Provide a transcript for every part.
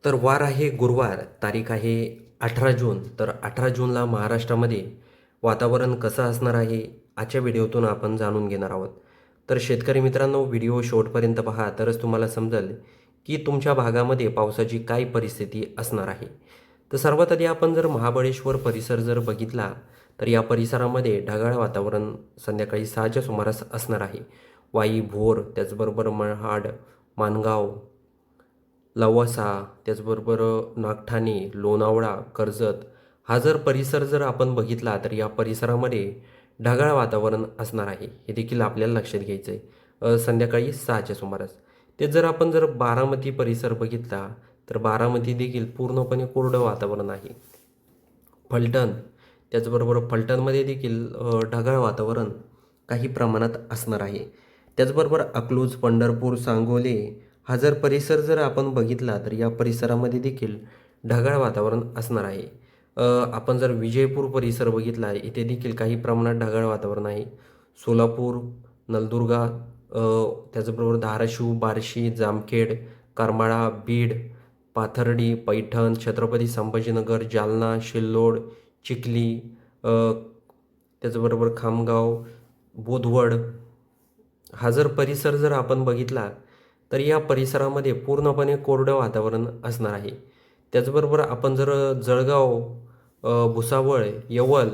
तर वार आहे गुरुवार, तारीख आहे 18 जून. तर 18 जूनला महाराष्ट्रामध्ये वातावरण कसं असणार आहे आजच्या व्हिडिओतून आपण जाणून घेणार आहोत. तर शेतकरी मित्रांनो, व्हिडिओ शेवटपर्यंत पहा, तरच तुम्हाला समजेल की तुमच्या भागामध्ये पावसाची काय परिस्थिती असणार आहे. तर सर्वात आधी आपण जर महाबळेश्वर परिसर जर बघितला, तर या परिसरामध्ये ढगाळ वातावरण संध्याकाळी 6च्या सुमारास असणार आहे. वाई, भोर, त्याचबरोबर महाड, माणगाव, लवासा, त्याचबरोबर नागठाणे, लोणावळा, कर्जत हा जर परिसर जर आपण बघितला, तर या परिसरामध्ये ढगाळ वातावरण असणार आहे. हे देखील आपल्याला लक्षात घ्यायचं आहे संध्याकाळी 6च्या सुमारास. ते जर आपण बारामती परिसर बघितला, तर बारामती देखील पूर्णपणे कोरडं वातावरण आहे. फलटण, त्याचबरोबर फलटणमध्ये देखील ढगाळ वातावरण काही प्रमाणात असणार आहे. त्याचबरोबर अकलूज, पंढरपूर, सांगोले हा जर परिसर जर आपण बघितला, तर या परिसरामध्ये देखील ढगाळ वातावरण असणार आहे. आपण जर विजयपूर परिसर बघितला, इथे देखील काही प्रमाणात ढगाळ वातावरण आहे. सोलापूर, नलदुर्गा, त्याचबरोबर धाराशिव, बार्शी, जामखेड, करमाळा, बीड, पाथर्डी, पैठण, छत्रपती संभाजीनगर, जालना, सिल्लोड, चिखली, अ, त्याचबरोबर खामगाव, बोदवड हा जर परिसर जर आपण बघितला, तर या परिसरामध्ये पूर्णपणे कोरडं वातावरण असणार आहे. त्याचबरोबर आपण जर जळगाव, भुसावळ, यवल,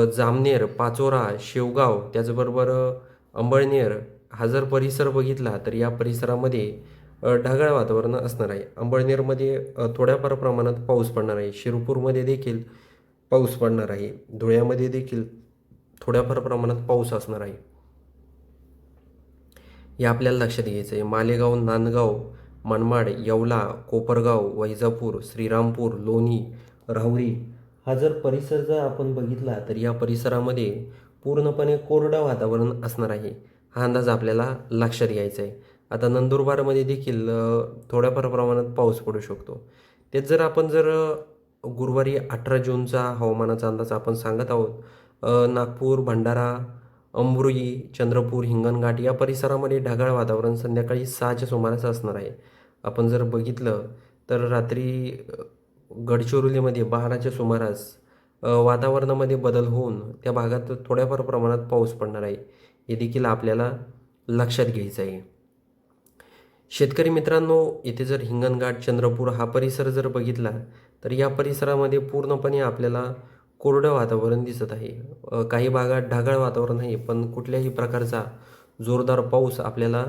जामनेर, पाचोरा, शेवगाव, त्याचबरोबर अंबळनेर हा जर परिसर बघितला, तर या परिसरामध्ये ढगाळ वातावरण असणार आहे. अंबळनेरमध्ये थोड्याफार प्रमाणात पाऊस पडणार आहे. शिरपूरमध्ये देखील पाऊस पडणार आहे. धुळ्यामध्ये देखील थोड्याफार प्रमाणात पाऊस असणार आहे. हे आपल्याला लक्षात घ्यायचं आहे. मालेगाव, नांदगाव, मनमाड, येवला, कोपरगाव, वैजापूर, श्रीरामपूर, लोणी, राहुरी हा जर परिसर जर आपण बघितला, तर या परिसरामध्ये पूर्णपणे कोरडं वातावरण असणार आहे. हा अंदाज आपल्याला लक्षात घ्यायचा आहे. आता नंदुरबारमध्ये देखील थोड्याफार प्रमाणात पाऊस पडू शकतो. तेच जर गुरुवारी 18 जूनचा हवामानाचा अंदाज आपण सांगत आहोत. नागपूर, भंडारा, अंबुरी, चंद्रपूर, हिंगणघाट या परिसरामध्ये ढगाळ वातावरण संध्याकाळी 6च्या सुमारास असणार आहे. आपण जर बघितलं, तर रात्री गडचिरोलीमध्ये 12च्या सुमारास वातावरणामध्ये बदल होऊन त्या भागात थोड्याफार प्रमाणात पाऊस पडणार आहे. हे देखील आपल्याला लक्षात घ्यायचं आहे. शेतकरी मित्रांनो, येथे जर हिंगणघाट, चंद्रपूर हा परिसर जर बघितला, तर या परिसरामध्ये पूर्णपणे आपल्याला कोरडं वातावरण दिसत आहे. काही भागात ढगाळ वातावरण आहे, पण कुठल्याही प्रकारचा जोरदार पाऊस आपल्याला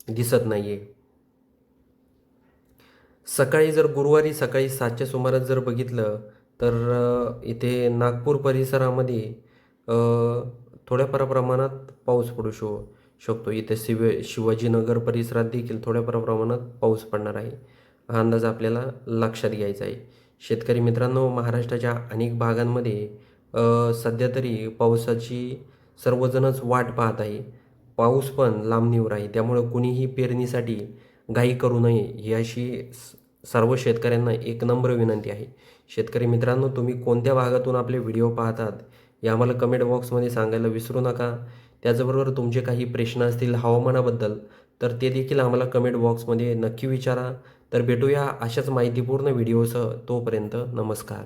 दिसत नाही आहे. गुरुवारी सकाळी 7च्या सुमारास जर बघितलं, तर इथे नागपूर परिसरामध्ये अ, थोड्याफार प्रमाणात पाऊस पडू शकतो. इथे शिवाजीनगर परिसरात देखील थोड्याफार प्रमाणात पाऊस पडणार आहे. हा अंदाज आपल्याला लक्षात घ्यायचा आहे. शेतकरी मित्रांनो, महाराष्ट्राच्या अनेक भागांमध्ये सध्या तरी पावसाची सर्वजणच वाट पाहत आहे. पाऊस पण लांबणीवर आहे. त्यामुळं कुणीही पेरणीसाठी घाई करू नये, ही अशी सर्व शेतकऱ्यांना एक नम्र विनंती आहे. शेतकरी मित्रांनो, तुम्ही कोणत्या भागातून आपले व्हिडिओ पाहतात, हे आम्हाला कमेंट बॉक्समध्ये सांगायला विसरू नका. त्याचबरोबर तुमचे काही प्रश्न असतील हवामानाबद्दल, तर ते देखील आम्हाला कमेंट बॉक्समध्ये नक्की विचारा. तर भेटूया अशाच माहितीपूर्ण व्हिडिओसह. तोपर्यंत नमस्कार.